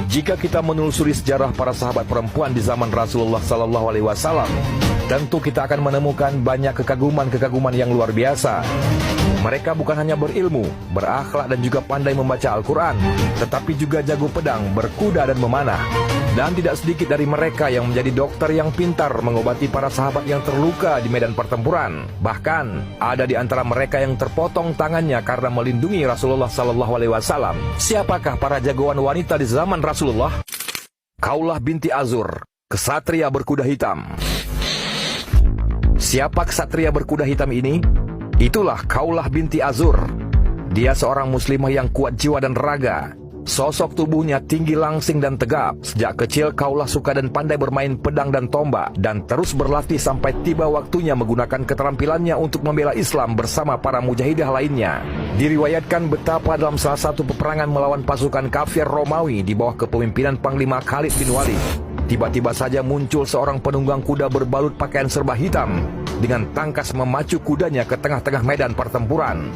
Jika kita menelusuri sejarah para sahabat perempuan di zaman Rasulullah SAW, tentu kita akan menemukan banyak kekaguman-kekaguman yang luar biasa. Mereka bukan hanya berilmu, berakhlak dan juga pandai membaca Al-Quran, tetapi juga jago pedang, berkuda dan memanah. Dan tidak sedikit dari mereka yang menjadi dokter yang pintar mengobati para sahabat yang terluka di medan pertempuran. Bahkan ada di antara mereka yang terpotong tangannya karena melindungi Rasulullah SAW. Siapakah para jagoan wanita di zaman Rasulullah? Khawlah binti Azur, kesatria berkuda hitam. Siapa kesatria berkuda hitam ini? Itulah Khawlah binti Azur. Dia seorang muslimah yang kuat jiwa dan raga. Sosok tubuhnya tinggi, langsing dan tegap. Sejak kecil Khawlah suka dan pandai bermain pedang dan tombak, dan terus berlatih sampai tiba waktunya menggunakan keterampilannya untuk membela Islam bersama para mujahidah lainnya. Diriwayatkan betapa dalam salah satu peperangan melawan pasukan kafir Romawi di bawah kepemimpinan Panglima Khalid bin Walid, tiba-tiba saja muncul seorang penunggang kuda berbalut pakaian serba hitam dengan tangkas memacu kudanya ke tengah-tengah medan pertempuran.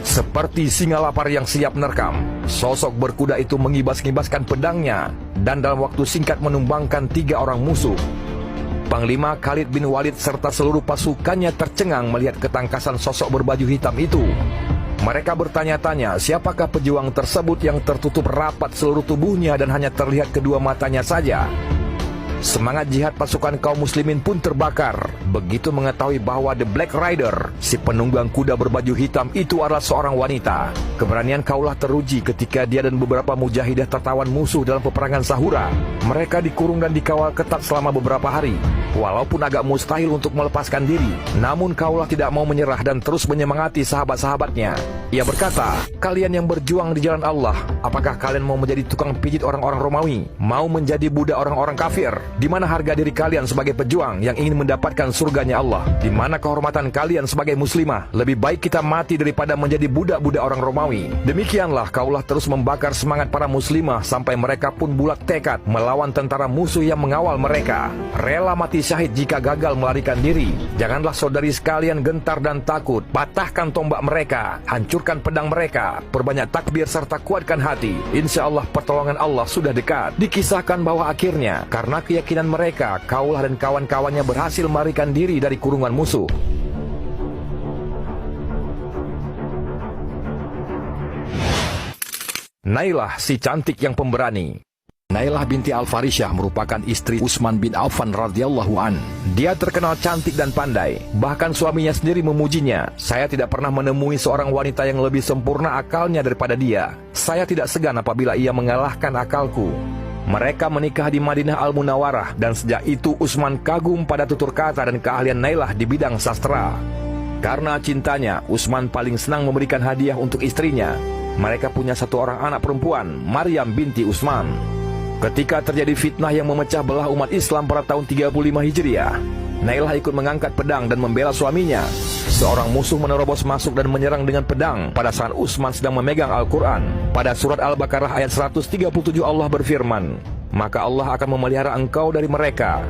Seperti singa lapar yang siap menerkam, sosok berkuda itu mengibas-ngibaskan pedangnya dan dalam waktu singkat menumbangkan 3 orang musuh. Panglima Khalid bin Walid serta seluruh pasukannya tercengang melihat ketangkasan sosok berbaju hitam itu. Mereka bertanya-tanya siapakah pejuang tersebut yang tertutup rapat seluruh tubuhnya dan hanya terlihat kedua matanya saja. Semangat jihad pasukan kaum muslimin pun terbakar begitu mengetahui bahwa The Black Rider, si penunggang kuda berbaju hitam itu adalah seorang wanita. Keberanian Khawlah teruji ketika dia dan beberapa mujahidah tertawan musuh dalam peperangan Sahura. Mereka dikurung dan dikawal ketat selama beberapa hari. Walaupun agak mustahil untuk melepaskan diri, namun Khawlah tidak mau menyerah dan terus menyemangati sahabat-sahabatnya. Ia berkata, "Kalian yang berjuang di jalan Allah, apakah kalian mau menjadi tukang pijit orang-orang Romawi? Mau menjadi budak orang-orang kafir? Di mana harga diri kalian sebagai pejuang yang ingin mendapatkan surganya Allah? Di mana kehormatan kalian sebagai muslimah? Lebih baik kita mati daripada menjadi budak-budak orang Romawi." Demikianlah Khawlah terus membakar semangat para muslimah sampai mereka pun bulat tekad melawan tentara musuh yang mengawal mereka. Rela mati syahid jika gagal melarikan diri. Janganlah saudari sekalian gentar dan takut. Patahkan tombak mereka, hancurkan pedang mereka, perbanyak takbir serta kuatkan hati. Insya Allah pertolongan Allah sudah dekat. Dikisahkan bahwa akhirnya karena keyakinan mereka, Khawlah dan kawan-kawannya berhasil melarikan diri dari kurungan musuh. Nailah, si cantik yang pemberani. Nailah binti Al-Farisyah merupakan istri Utsman bin Affan radhiyallahu an. Dia terkenal cantik dan pandai. Bahkan suaminya sendiri memujinya. "Saya tidak pernah menemui seorang wanita yang lebih sempurna akalnya daripada dia. Saya tidak segan apabila ia mengalahkan akalku." Mereka menikah di Madinah Al-Munawwarah dan sejak itu Utsman kagum pada tutur kata dan keahlian Nailah di bidang sastra. Karena cintanya, Utsman paling senang memberikan hadiah untuk istrinya. Mereka punya satu orang anak perempuan, Maryam binti Utsman. Ketika terjadi fitnah yang memecah belah umat Islam pada tahun 35 Hijriah, Nailah ikut mengangkat pedang dan membela suaminya. Seorang musuh menerobos masuk dan menyerang dengan pedang pada saat Utsman sedang memegang Al-Quran. Pada surat Al-Baqarah ayat 137 Allah berfirman, "Maka Allah akan memelihara engkau dari mereka."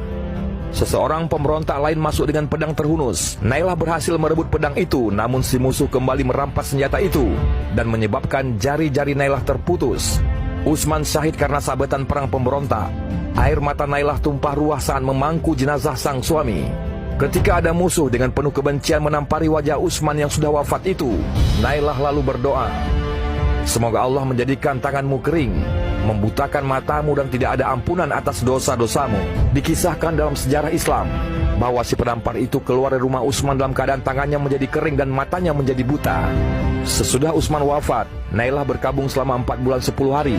Seseorang pemberontak lain masuk dengan pedang terhunus. Nailah berhasil merebut pedang itu, namun si musuh kembali merampas senjata itu dan menyebabkan jari-jari Nailah terputus. Utsman syahid karena sabetan perang pemberontak. Air mata Nailah tumpah ruah saat memangku jenazah sang suami. Ketika ada musuh dengan penuh kebencian menampari wajah Utsman yang sudah wafat itu, Nailah lalu berdoa, "Semoga Allah menjadikan tanganmu kering, membutakan matamu dan tidak ada ampunan atas dosa-dosamu." Dikisahkan dalam sejarah Islam bahwa si penampar itu keluar dari rumah Utsman dalam keadaan tangannya menjadi kering dan matanya menjadi buta. Sesudah Utsman wafat, Nailah berkabung selama 4 bulan 10 hari.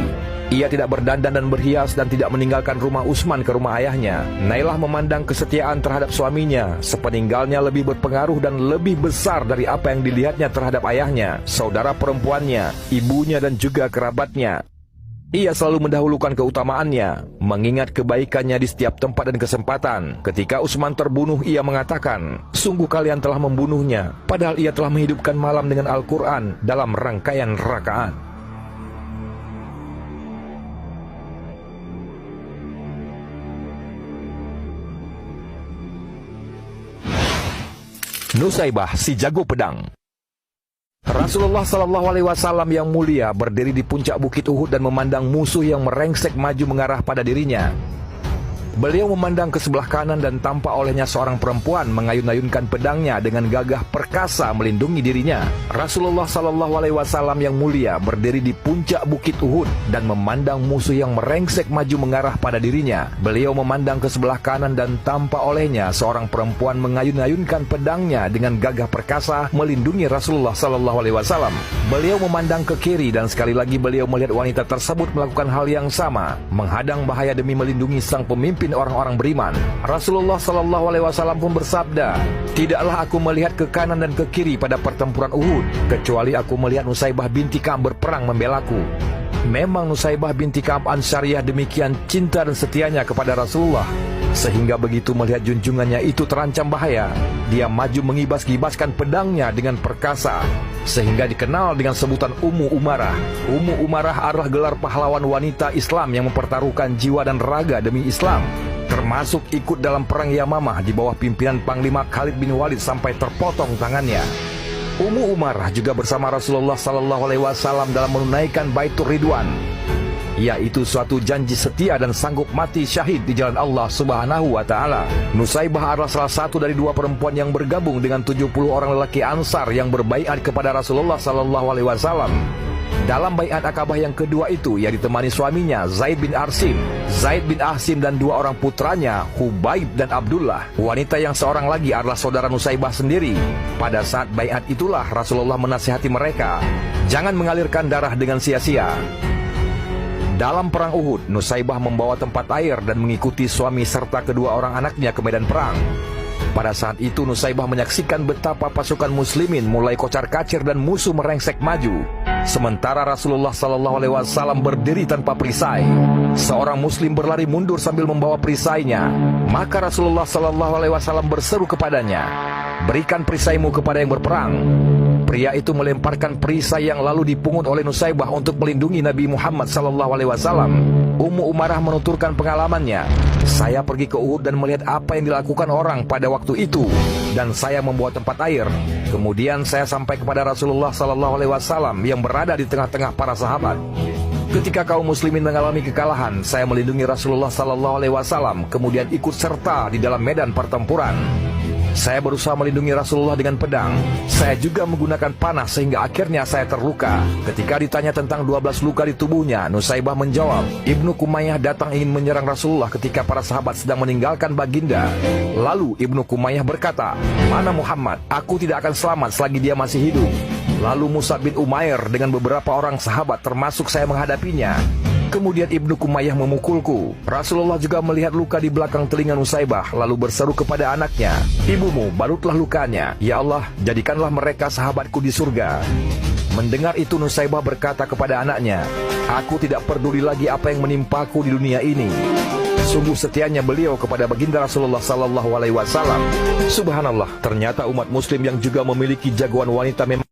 Ia tidak berdandan dan berhias dan tidak meninggalkan rumah Utsman ke rumah ayahnya. Nailah memandang kesetiaan terhadap suaminya sepeninggalnya lebih berpengaruh dan lebih besar dari apa yang dilihatnya terhadap ayahnya, saudara perempuannya, ibunya dan juga kerabatnya. Ia selalu mendahulukan keutamaannya, mengingat kebaikannya di setiap tempat dan kesempatan. Ketika Utsman terbunuh, ia mengatakan, "Sungguh kalian telah membunuhnya, padahal ia telah menghidupkan malam dengan Al-Quran dalam rangkaian rakaat." Nusaybah, si jago pedang. Rasulullah Sallallahu Alaihi Wasallam yang mulia berdiri di puncak bukit Uhud dan memandang musuh yang merengsek maju mengarah pada dirinya. Beliau memandang ke sebelah kanan dan tampak olehnya seorang perempuan mengayun-ayunkan pedangnya dengan gagah perkasa melindungi dirinya. Rasulullah Sallallahu Alaihi Wasallam yang mulia berdiri di puncak bukit Uhud dan memandang musuh yang merengsek maju mengarah pada dirinya. Beliau memandang ke sebelah kanan dan tampak olehnya seorang perempuan mengayun-ayunkan pedangnya dengan gagah perkasa melindungi Rasulullah Sallallahu Alaihi Wasallam. Beliau memandang ke kiri dan sekali lagi beliau melihat wanita tersebut melakukan hal yang sama, menghadang bahaya demi melindungi sang pemimpin orang-orang beriman. Rasulullah Sallallahu Alaihi Wasallam pun bersabda, "Tidaklah aku melihat ke kanan dan ke kiri pada pertempuran Uhud, kecuali aku melihat Nusaybah binti Ka'ab berperang membelaku." Memang Nusaybah binti Ka'ab Ansyariyah demikian cinta dan setianya kepada Rasulullah, sehingga begitu melihat junjungannya itu terancam bahaya, dia maju mengibas-gibaskan pedangnya dengan perkasa, sehingga dikenal dengan sebutan Ummu Umarah. Ummu Umarah adalah gelar pahlawan wanita Islam yang mempertaruhkan jiwa dan raga demi Islam, termasuk ikut dalam perang Yamamah di bawah pimpinan Panglima Khalid bin Walid sampai terpotong tangannya. Ummu Umarah juga bersama Rasulullah Sallallahu Alaihi Wasallam dalam menunaikan Baitur Ridwan, yaitu suatu janji setia dan sanggup mati syahid di jalan Allah Subhanahu wa Ta'ala. Nusaybah adalah salah satu dari dua perempuan yang bergabung dengan 70 orang lelaki Ansar yang berbaiat kepada Rasulullah Sallallahu Alaihi Wasallam. Dalam baiat Akabah yang kedua itu, ia ditemani suaminya Zaid bin Asim dan dua orang putranya Hubaib dan Abdullah. Wanita yang seorang lagi adalah saudara Nusaybah sendiri. Pada saat baiat itulah Rasulullah menasihati mereka, jangan mengalirkan darah dengan sia-sia. Dalam perang Uhud, Nusaybah membawa tempat air dan mengikuti suami serta kedua orang anaknya ke medan perang. Pada saat itu Nusaybah menyaksikan betapa pasukan muslimin mulai kocar-kacir dan musuh merengsek maju, sementara Rasulullah Sallallahu Alaihi Wasallam berdiri tanpa perisai. Seorang muslim berlari mundur sambil membawa perisainya. Maka Rasulullah Sallallahu Alaihi Wasallam berseru kepadanya, "Berikan perisaimu kepada yang berperang." Pria itu melemparkan perisai yang lalu dipungut oleh Nusaybah untuk melindungi Nabi Muhammad Sallallahu Alaihi Wasallam. Ummu Umarah menuturkan pengalamannya, "Saya pergi ke Uhud dan melihat apa yang dilakukan orang pada waktu itu, dan saya membawa tempat air. Kemudian saya sampai kepada Rasulullah Sallallahu Alaihi Wasallam yang berada di tengah-tengah para sahabat. Ketika kaum muslimin mengalami kekalahan, saya melindungi Rasulullah Sallallahu Alaihi Wasallam, kemudian ikut serta di dalam medan pertempuran. Saya berusaha melindungi Rasulullah dengan pedang. Saya juga menggunakan panah sehingga akhirnya saya terluka." Ketika ditanya tentang 12 luka di tubuhnya, Nusaybah menjawab, "Ibnu Kumayyah datang ingin menyerang Rasulullah ketika para sahabat sedang meninggalkan baginda. Lalu Ibnu Kumayyah berkata, 'Mana Muhammad? Aku tidak akan selamat selagi dia masih hidup.' Lalu Mus'ab bin Umair dengan beberapa orang sahabat termasuk saya menghadapinya. Kemudian Ibnu Kumayyah memukulku. Rasulullah juga melihat luka di belakang telinga Nusaybah, lalu berseru kepada anaknya, 'Ibumu barutlah lukanya. Ya Allah, jadikanlah mereka sahabatku di surga.' Mendengar itu Nusaybah berkata kepada anaknya, 'Aku tidak peduli lagi apa yang menimpaku di dunia ini.' Sungguh setianya beliau kepada baginda Rasulullah Sallallahu Alaihi Wasallam. Subhanallah, ternyata umat muslim yang juga memiliki jagoan wanita memang